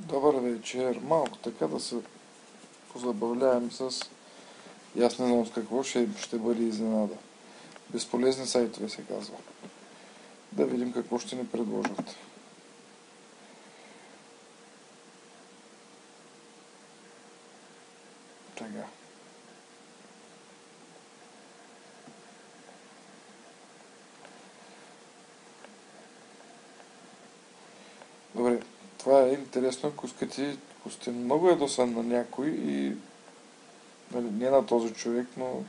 Добър вечер. Малко така да се позабавляваме с... И аз не знам с какво ще бъде изненада. Безполезни сайтове се казва. Да видим какво ще ни предложат. Така. Добре, това е интересно, ако сте много ядосан на някой и нали, не на този човек, но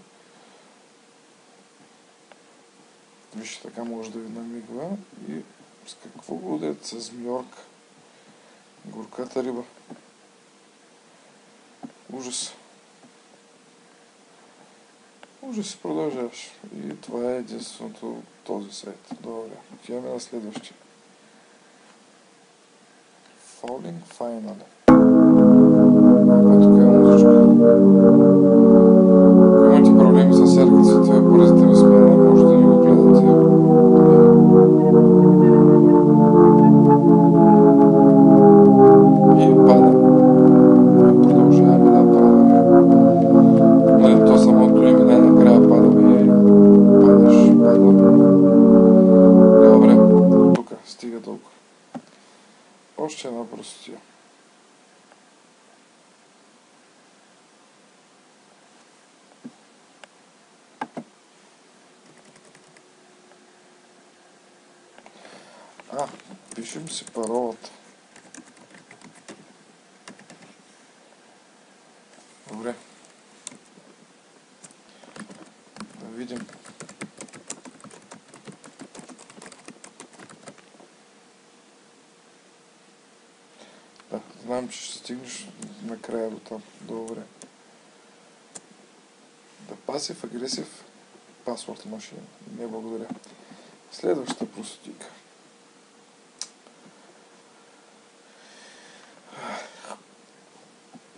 вижте, така може да ви намигва и с какво го ударят? С мьорка. Горката риба. Ужас. Ужас, продължаваш. И това е единственото от този сайт. Добре, отиваме на следващия. Falling Finally. Тук е музичка. Ако имате проблеми с сердцето и бързите ми смена, може да ни го гледате. И пада. Продължаваме да падаме. Нали, то самото име най-накрая падаме и падаш, падаме. Добре, тук стига толкова. Още една простотия. Пишем си паролата. Добре. Да видим. Да, знам, че ще стигнеш накрая до там. Добре. Да, пасив, агресив, пасворд машина. Не, благодаря. Следващата простотика.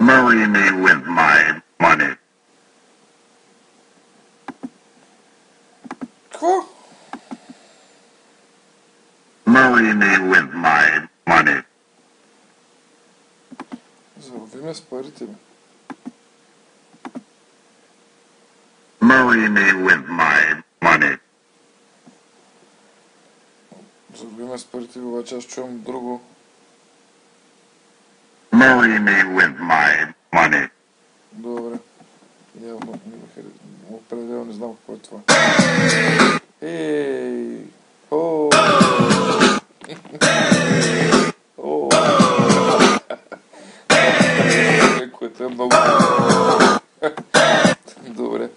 Marry me with my money. Какво? Marry me with my money. Зарови ме с парите ми. Marry me with my money. Зарови ме с парите ми, обаче аз чувам друго. Marry me with my money. Добре. Явно не ме харесва. Определено не знам какво е това. Ей! О! О! Което е много... Добре.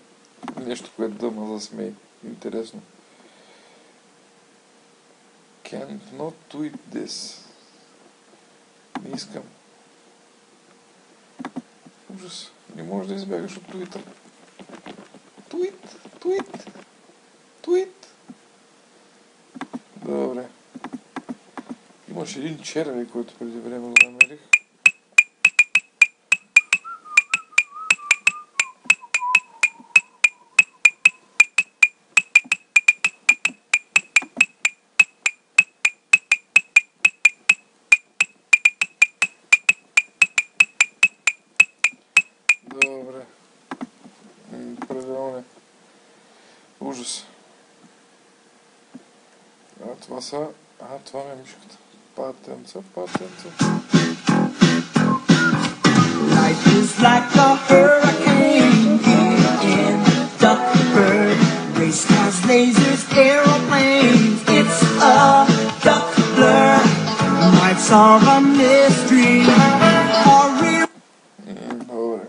Нещо, което да ме засмее. Интересно. Can't not tweet this. Не искам. Ужас. Не можеш да избягаш от Twitter. Твит. Добре. Имаше един червей, който преди време го намерих. Добре. Определено. Ужас. Това са... това ми е мишката. Патенца. Life is like a hurricane in Duckburg. Race cars, lasers, aeroplanes. It's a duck blur. Nights are a mystery. Добре.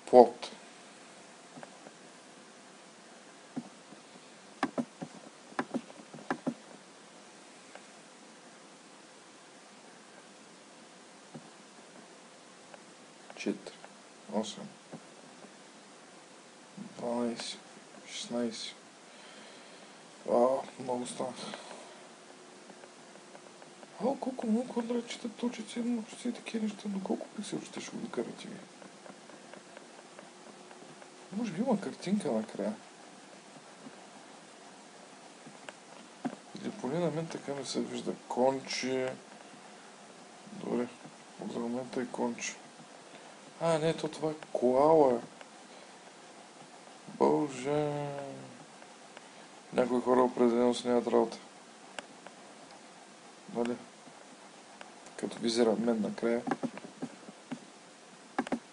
Плот. Четири. 8. 12. 16. Много стана. Колко много квадратчета, точици, ножици и такива неща. До колко пиксел ще го докарате ви? Може би има картинка накрая. Или поне на мен така ми се вижда. Конче. Добре. За момента е конче. Не, това е коала. Боже. Някои хора определено си нямат работа. Нали? Като визира мен накрая.